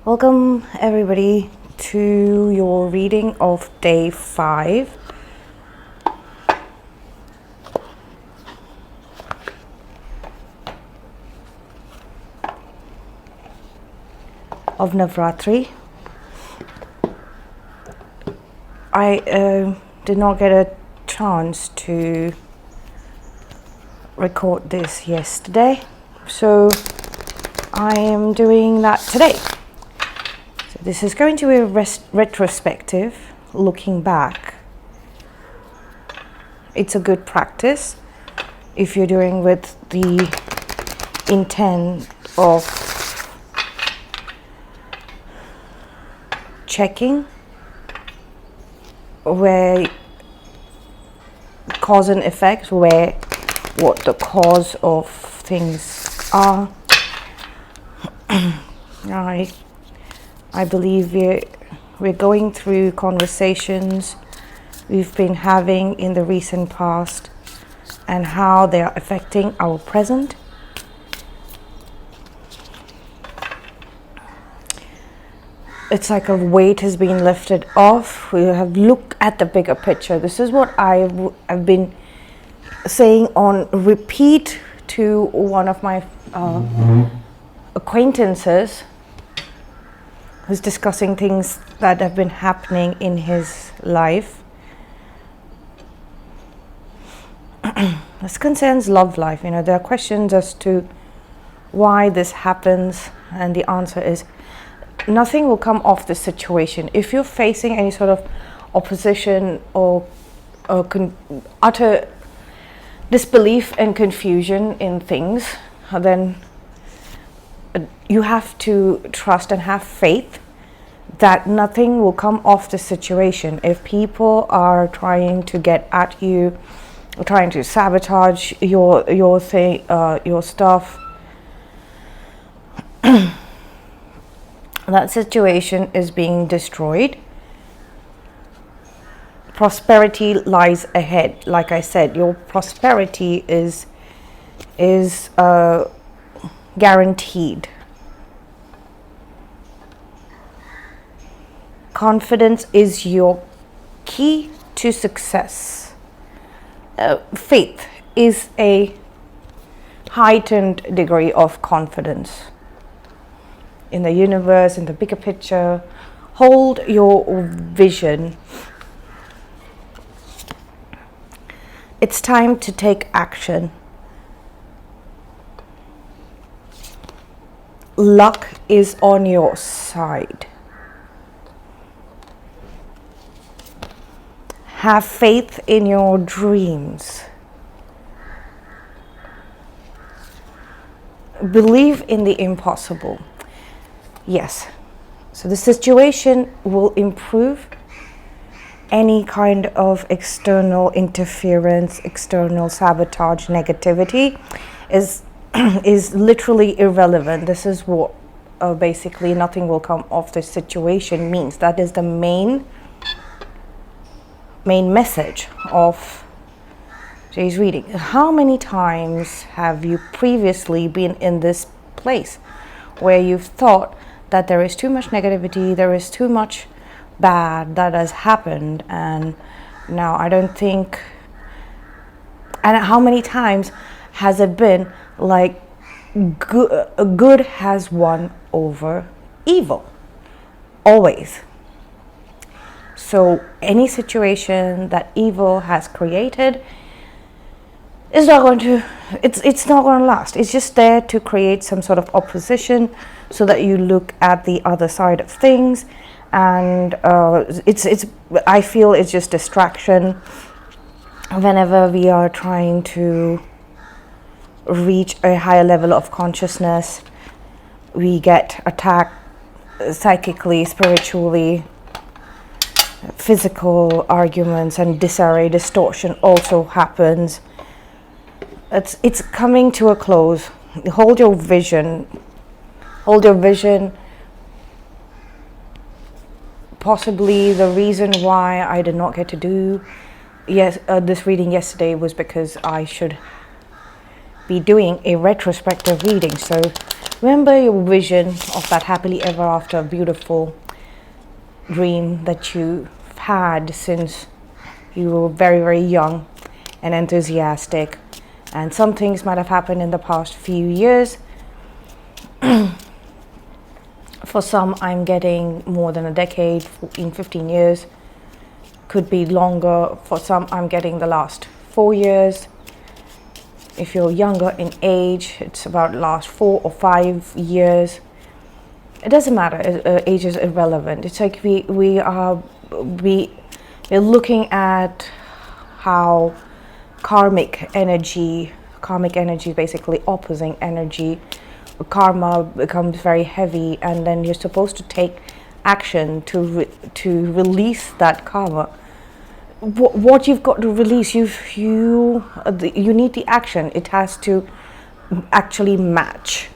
Welcome everybody to your reading of day 5 of Navratri. I did not get a chance to record this yesterday, so I am doing that today. So this is going to be a retrospective, looking back. It's a good practice if you're doing with the intent of checking where cause and effect, what the cause of things are. I believe we're going through conversations we've been having in the recent past and how they are affecting our present. It's like a weight has been lifted off. We have looked at the bigger picture. This is what I've been saying on repeat to one of my acquaintances who's discussing things that have been happening in his life. This concerns love life. There are questions as to why this happens, and the answer is nothing will come off this situation. If you're facing any sort of opposition or utter disbelief and confusion in things, then you have to trust and have faith that nothing will come off the situation. If people are trying to get at you, trying to sabotage your stuff, that situation is being destroyed. Prosperity lies ahead. Like I said, your prosperity is guaranteed. Confidence is your key to success. Faith is a heightened degree of confidence in the universe, in the bigger picture. Hold your vision. It's time to take action. Luck is on your side. Have faith in your dreams. Believe in the impossible. Yes, so the situation will improve. Any kind of external interference, external sabotage, negativity is literally irrelevant. This is what basically nothing will come off the situation means. That is the main message of today's reading. How many times have you previously been in this place where you've thought that there is too much negativity, there is too much bad that has happened, and now I don't think, and how many times has it been like good has won over evil? Always. So any situation that evil has created is not going to, it's not going to last. It's just there to create some sort of opposition so that you look at the other side of things. And I feel it's just distraction. Whenever we are trying to reach a higher level of consciousness, we get attacked psychically, spiritually. Physical arguments and disarray, distortion also happens. It's coming to a close. Hold your vision. Possibly the reason why I did not get to do this reading yesterday was because I should be doing a retrospective reading. So Remember your vision of that happily ever after beautiful dream that you've had since you were very, very young and enthusiastic. And some things might have happened in the past few years. For some, I'm getting more than a decade, 14, 15 years. Could be longer. For some, I'm getting the last 4 years. If you're younger in age, it's about last 4 or 5 years. It doesn't matter. Age is irrelevant. It's like we're looking at how karmic energy is basically opposing energy. Karma becomes very heavy, and then you're supposed to take action to release that karma. What you've got to release, you need the action. It has to actually match.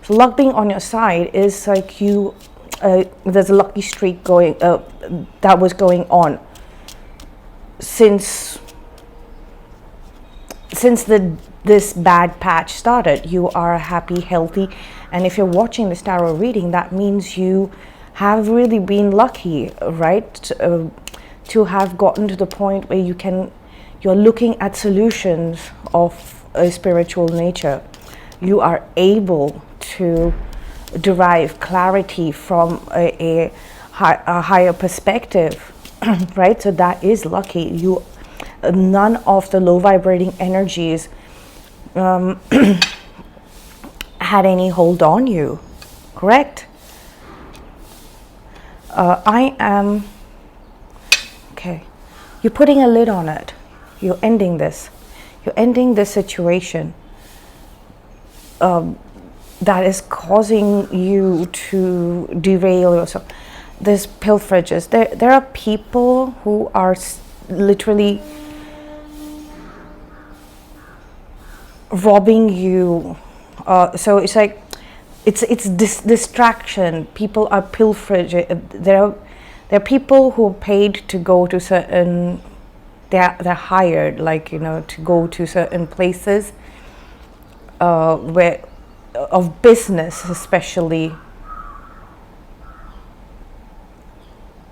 So luck being on your side is like there's a lucky streak going that was going on since this bad patch started. You are happy, healthy, and if you're watching this tarot reading, that means you have really been lucky, right? To have gotten to the point where you're looking at solutions of a spiritual nature. You are able to derive clarity from a higher perspective, right? So that is lucky. None of the low vibrating energies had any hold on you, correct? Okay, you're putting a lid on it. You're ending this situation that is causing you to derail yourself. There's pilferages. There are people who are literally robbing you. So it's like it's distraction. People are pilfering. There are people who are paid to go to certain. They're hired, like, to go to certain places where of business, especially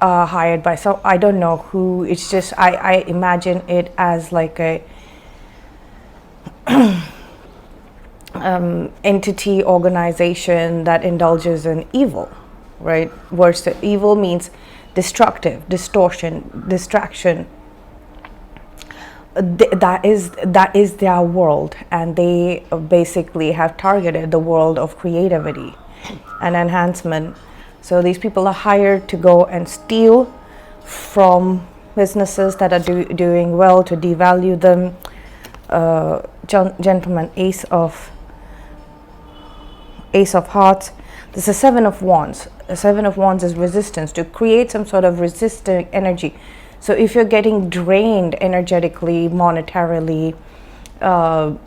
hired by. So I don't know who. It's just I imagine it as like a entity, organization that indulges in evil, right? Words evil means destructive, distortion, distraction. That is their world, and they basically have targeted the world of creativity and enhancement. So these people are hired to go and steal from businesses that are doing well, to devalue them. Gentleman, Ace of Hearts. This is Seven of Wands. A Seven of Wands is resistance, to create some sort of resistant energy. So if you're getting drained energetically, monetarily, or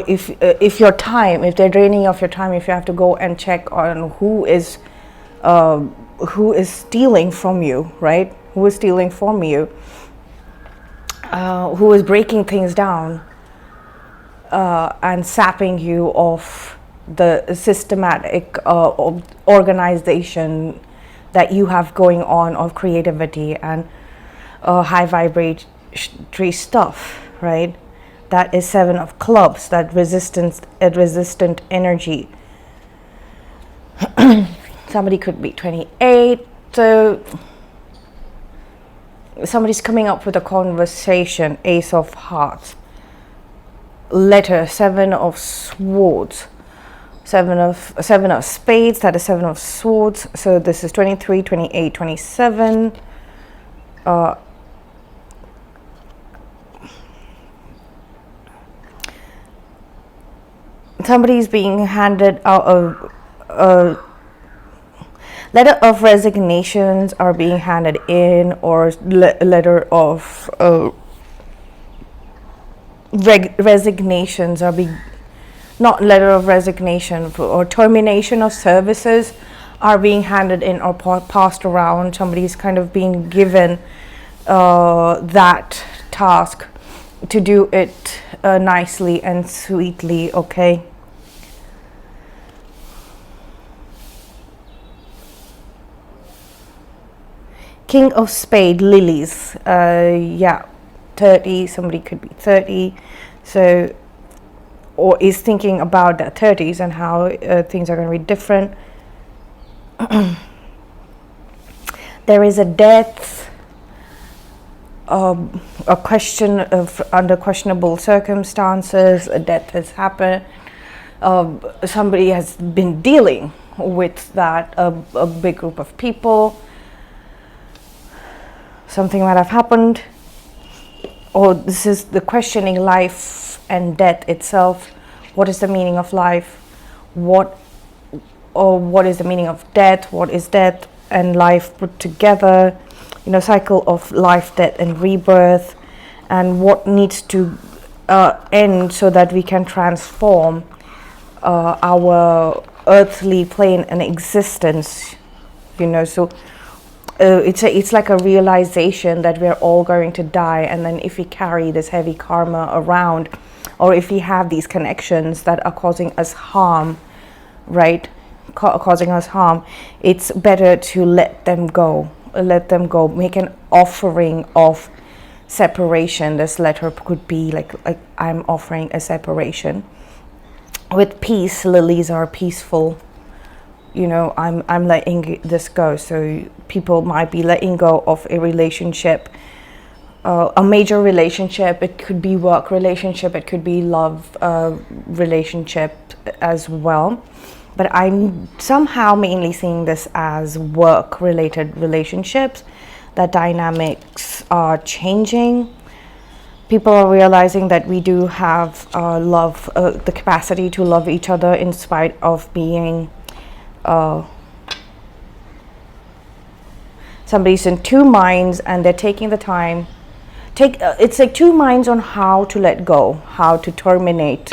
if they're draining off your time, if you have to go and check on who is stealing from you, right? Who is stealing from you? Who is breaking things down and sapping you of the systematic organization that you have going on of creativity and high vibratory stuff, right? That is Seven of Clubs, that resistant energy. Somebody could be 28, so somebody's coming up with a conversation. Ace of Hearts. Letter, Seven of Swords. Seven of Spades, that is Seven of Swords. So this is 23, 28, 27. Somebody's being handed out a letter of resignations are being handed in, or letter of resignations are being, not letter of resignation, or termination of services are being handed in or passed around. Somebody's kind of being given that task to do it nicely and sweetly, okay? King of Spade, lilies. Yeah, 30, somebody could be 30. So, or is thinking about their 30s and how things are going to be different. There is a death, a question of under questionable circumstances. A death has happened. Somebody has been dealing with that, a big group of people. Something might have happened, or this is the questioning life and death itself. What is the meaning of life? What is the meaning of death? What is death and life put together? You know, cycle of life, death, and rebirth, and what needs to end so that we can transform our earthly plane and existence. You know, so. It's like a realization that we're all going to die, and then if we carry this heavy karma around, or if we have these connections that are causing us harm, right, causing us harm, it's better to let them go, make an offering of separation. This letter could be like I'm offering a separation. With peace, lilies are peaceful. You know, I'm letting this go. So people might be letting go of a relationship, a major relationship. It could be work relationship, it could be love relationship as well. But I'm somehow mainly seeing this as work related relationships. That dynamics are changing. People are realizing that we do have love, the capacity to love each other in spite of being somebody's in two minds, and they're taking the time. It's like two minds on how to let go, how to terminate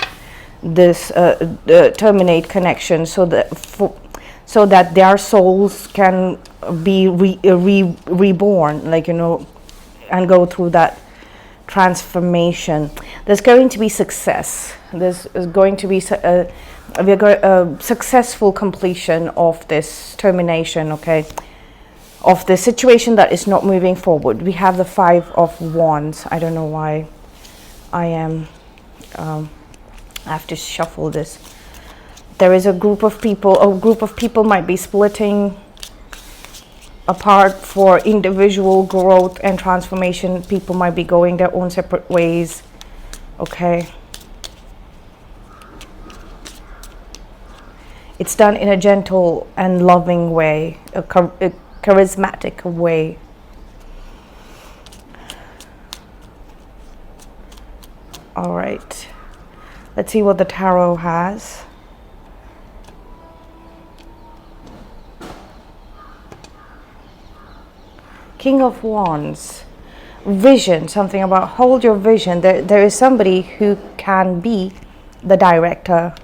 this, terminate connection, so that their souls can be reborn, like, you know, and go through that transformation. There's going to be success. There's going to be successful completion of this termination, okay, of the situation that is not moving forward. We have the 5 of Wands. I don't know why I have to shuffle this. There is a group of people might be splitting apart for individual growth and transformation. People might be going their own separate ways, okay. It's done in a gentle and loving way, a charismatic way. All right, let's see what the tarot has. King of Wands, vision, something about hold your vision. There is somebody who can be the director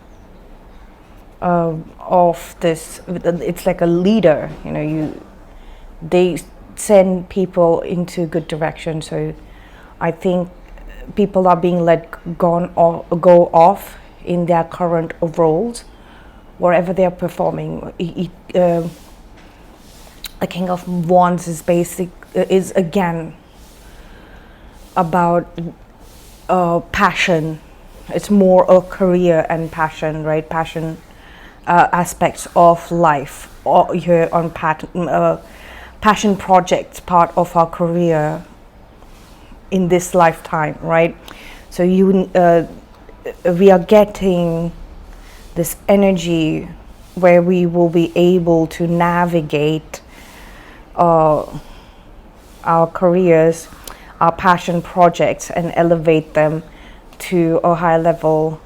of this. It's like a leader, you know, they send people into good direction. So I think people are being go off in their current roles, wherever they are performing. The King of Wands is again about passion. It's more a career and passion, right? Passion aspects of life, or here on passion projects, part of our career in this lifetime, right? So we are getting this energy where we will be able to navigate our careers, our passion projects, and elevate them to a higher level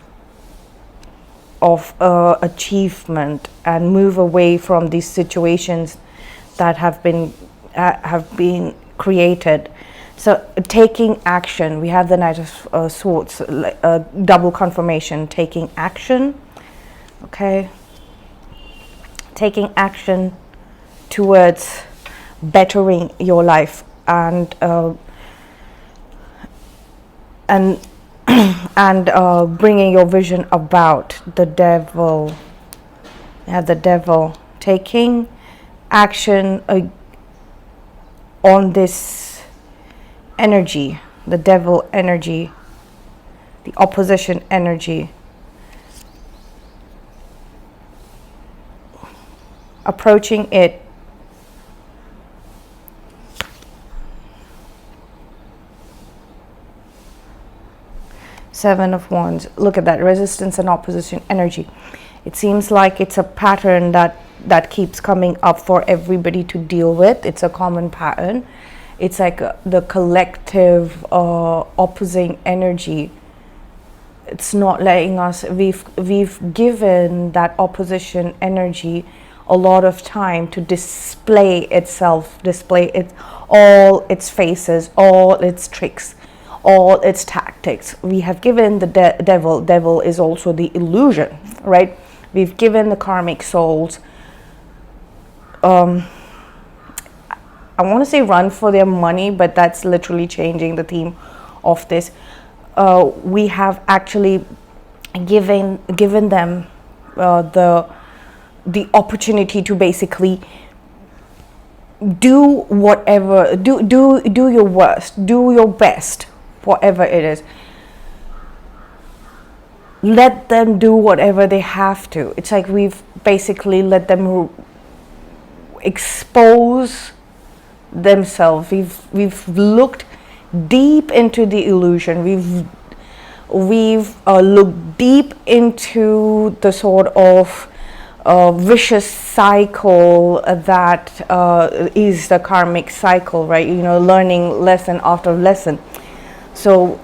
of achievement, and move away from these situations that have been created. So taking action, we have the Knight of Swords, double confirmation, taking action, okay, taking action towards bettering your life, and and bringing your vision about. The devil. You have the devil taking action on this energy, the devil energy, the opposition energy, approaching it Seven of Wands. Look at that resistance and opposition energy. It seems like it's a pattern that keeps coming up for everybody to deal with. It's a common pattern. It's like the collective opposing energy. It's not letting us. We've given that opposition energy a lot of time to display itself, display all its faces, all its tricks, all its tactics. We have given the devil is also the illusion, right? We've given the karmic souls I want to say run for their money, but that's literally changing the theme of this. We have actually given them the opportunity to basically do whatever, do your worst, do your best, whatever it is. Let them do whatever they have to. It's like we've basically let them expose themselves. We've looked deep into the illusion. We've looked deep into the sort of vicious cycle that is the karmic cycle, right? You know, learning lesson after lesson. So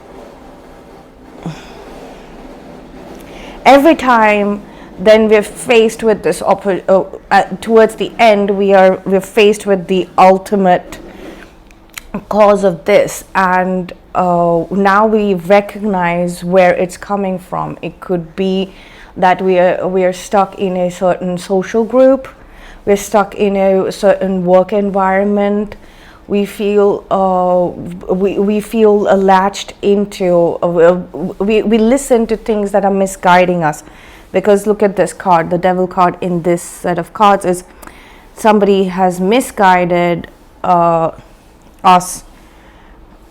every time then we're faced with this towards the end we're faced with the ultimate cause of this, and now we recognize where it's coming from. It could be that we are stuck in a certain social group, we're stuck in a certain work environment. We feel we feel latched into we listen to things that are misguiding us. Because look at this card, the devil card in this set of cards is somebody has misguided us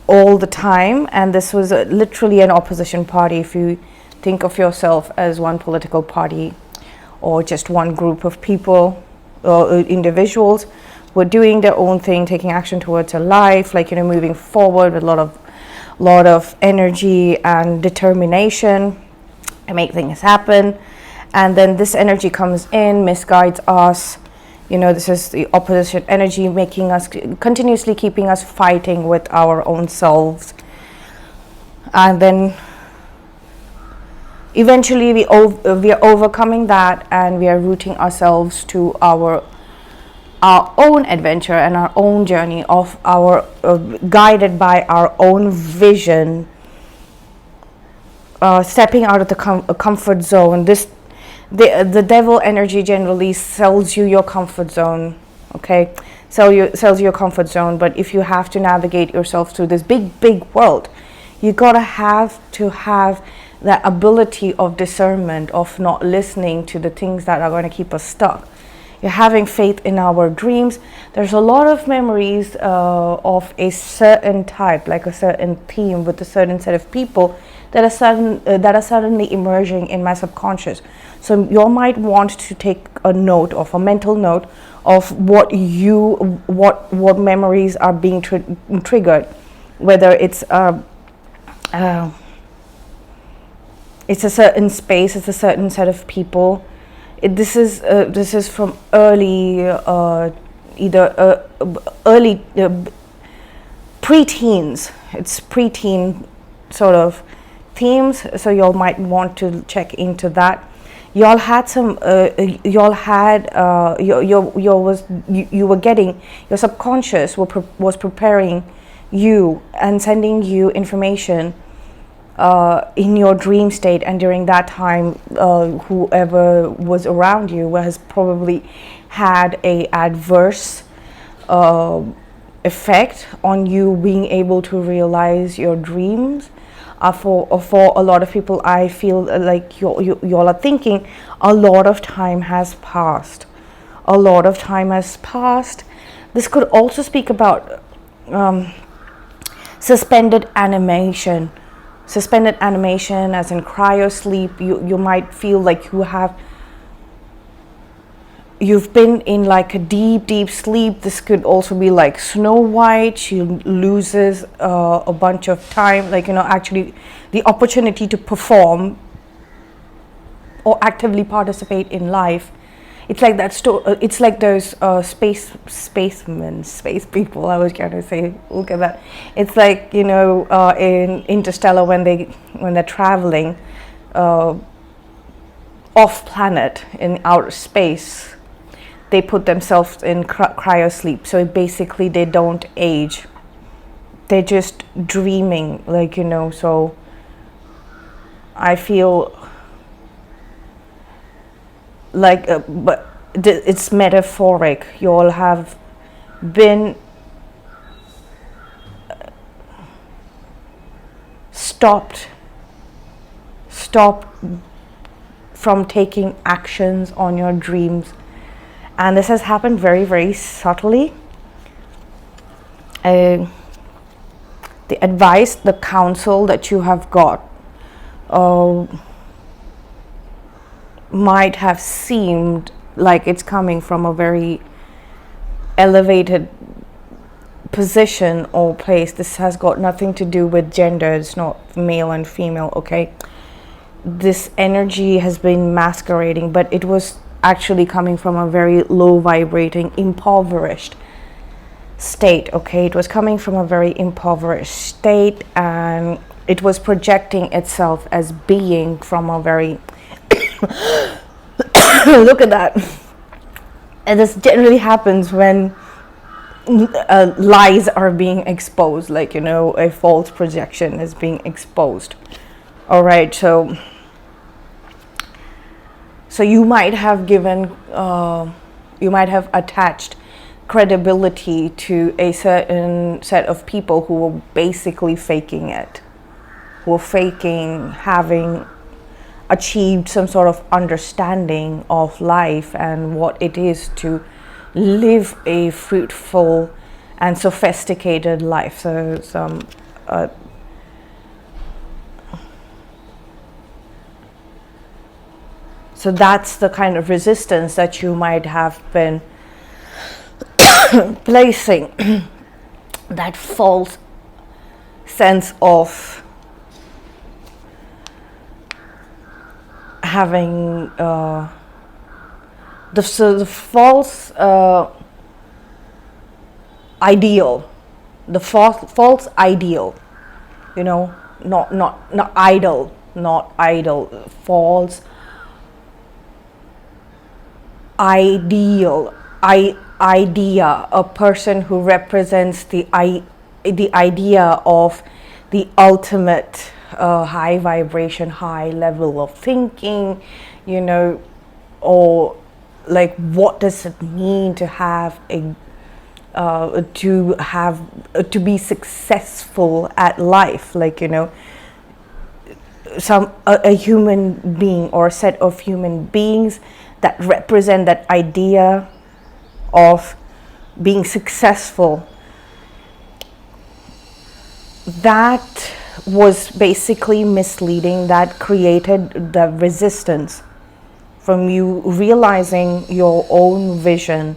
all the time, and this was literally an opposition party. If you think of yourself as one political party or just one group of people or individuals who are doing their own thing, taking action towards their life, like, you know, moving forward with a lot of energy and determination to make things happen. And then this energy comes in, misguides us. You know, this is the opposition energy making us, continuously keeping us fighting with our own selves. And then eventually we are overcoming that, and we are rooting ourselves to our own adventure and our own journey of our guided by our own vision, stepping out of the comfort zone. The devil energy generally sells you your comfort zone, okay? Sells you your comfort zone. But if you have to navigate yourself through this big world, you gotta have that ability of discernment, of not listening to the things that are going to keep us stuck. You're having faith in our dreams. There's a lot of memories of a certain type, like a certain theme with a certain set of people that are suddenly emerging in my subconscious. So you might want to take a note of a mental note of what memories are being triggered, whether it's a certain space, it's a certain set of people. This is from early early pre-teens. It's pre-teen sort of themes, so y'all might want to check into that. Y'all had some you were getting, your subconscious was preparing you and sending you information in your dream state, and during that time whoever was around you has probably had a adverse effect on you being able to realize your dreams. For a lot of people, I feel like you all are thinking a lot of time has passed. A lot of time has passed. This could also speak about suspended animation. Suspended animation, as in cryo sleep. You might feel like you've been in like a deep sleep. This could also be like Snow White. She loses a bunch of time, like, actually the opportunity to perform or actively participate in life. It's like that it's like those space people. I was trying to say, look at that. It's like, in Interstellar, when they're traveling off planet in outer space, they put themselves in cryo sleep. So basically they don't age. They're just dreaming, like, so I feel like, but it's metaphoric. You all have been stopped from taking actions on your dreams. And this has happened very, very subtly. The advice, the counsel that you have got might have seemed like it's coming from a very elevated position or place. This has got nothing to do with gender. It's not male and female, okay? This energy has been masquerading, but it was actually coming from a very low vibrating, impoverished state, okay? It was coming from a very impoverished state, and it was projecting itself as being from a very look at that. And this generally happens when lies are being exposed, like, a false projection is being exposed. All right, so you might have you might have attached credibility to a certain set of people who were basically faking it, who were faking having achieved some sort of understanding of life and what it is to live a fruitful and sophisticated life. So that's the kind of resistance that you might have been placing, that false sense of having the false ideal, the false ideal, not idol, false ideal, idea, a person who represents the idea of the ultimate high vibration, high level of thinking, or like, what does it mean to have to be successful at life, like, a human being or a set of human beings that represent that idea of being successful. That was basically misleading. That created the resistance from you realizing your own vision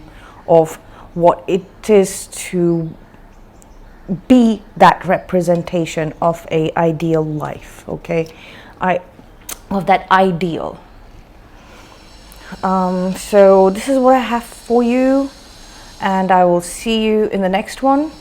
of what it is to be that representation of a ideal life, okay? Of that ideal. So this is what I have for you, and I will see you in the next one.